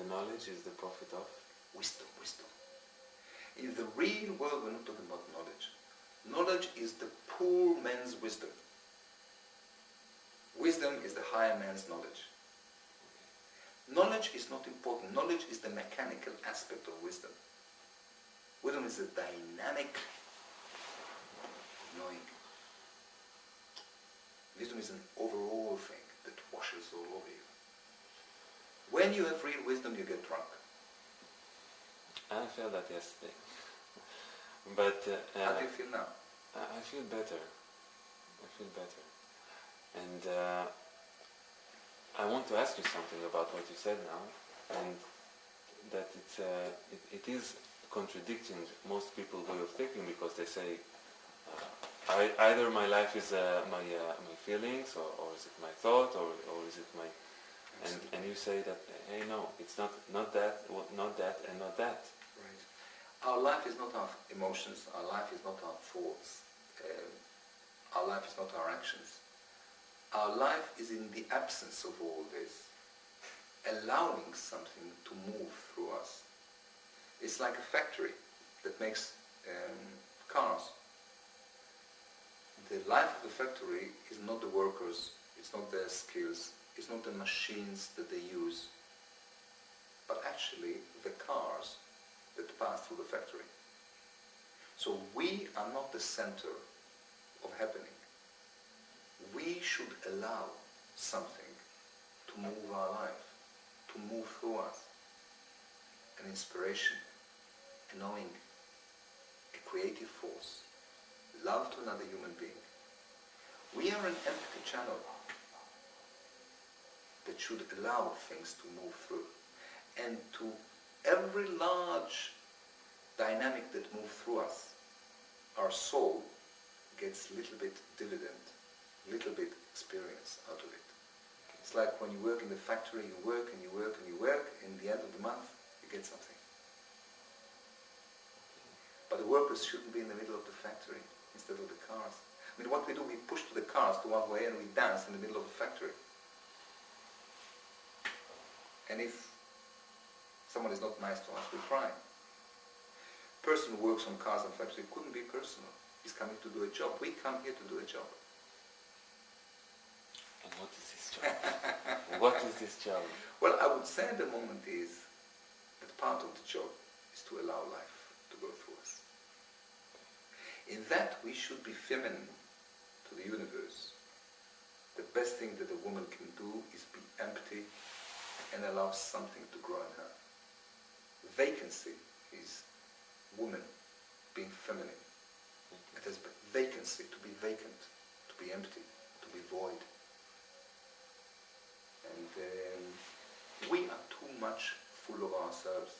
the knowledge is the profit of? Wisdom. In the real world, we're not talking about knowledge. Knowledge is the poor man's wisdom. Wisdom is the higher man's knowledge. Knowledge is not important. Knowledge is the mechanical aspect of wisdom. Wisdom is a dynamic knowing. Wisdom is an overall thing that washes all over you. When you have real wisdom, you get drunk. I felt that yesterday. But how do you feel now? I feel better. And I want to ask you something about what you said now, and that it is contradicting most people's way of thinking, because they say either my life is my feelings, or is it my thought, or is it my... And you say that, hey, no, it's not that, not that, and not that. Right. Our life is not our emotions, our life is not our thoughts, our life is not our actions. Our life is in the absence of all this, allowing something to move through us. It's like a factory that makes cars. The life of the factory is not the workers, it's not their skills, it's not the machines that they use, but actually the cars that pass through the factory. So we are not the center of happening. We should allow something to move our life, to move through us. An inspiration, a knowing, a creative force, love to another human being. We are an empty channel that should allow things to move through. And to every large dynamic that moves through us, our soul gets a little bit dividend, little bit experience out of it. It's like when you work in the factory, you work and you work and you work, and at the end of the month you get something. But the workers shouldn't be in the middle of the factory instead of the cars. I mean, what we do, we push the cars to one way and we dance in the middle of the factory. And if someone is not nice to us, we cry. A person who works on cars and factory couldn't be personal. He's coming to do a job. We come here to do a job. And what is this job? What is this job? Well, I would say at the moment is that part of the job is to allow life to go through us. In that we should be feminine to the universe. The best thing that a woman can do is be empty and allow something to grow in her. Vacancy is woman being feminine. It is vacancy, to be vacant, to be empty, to be void. And we are too much full of ourselves.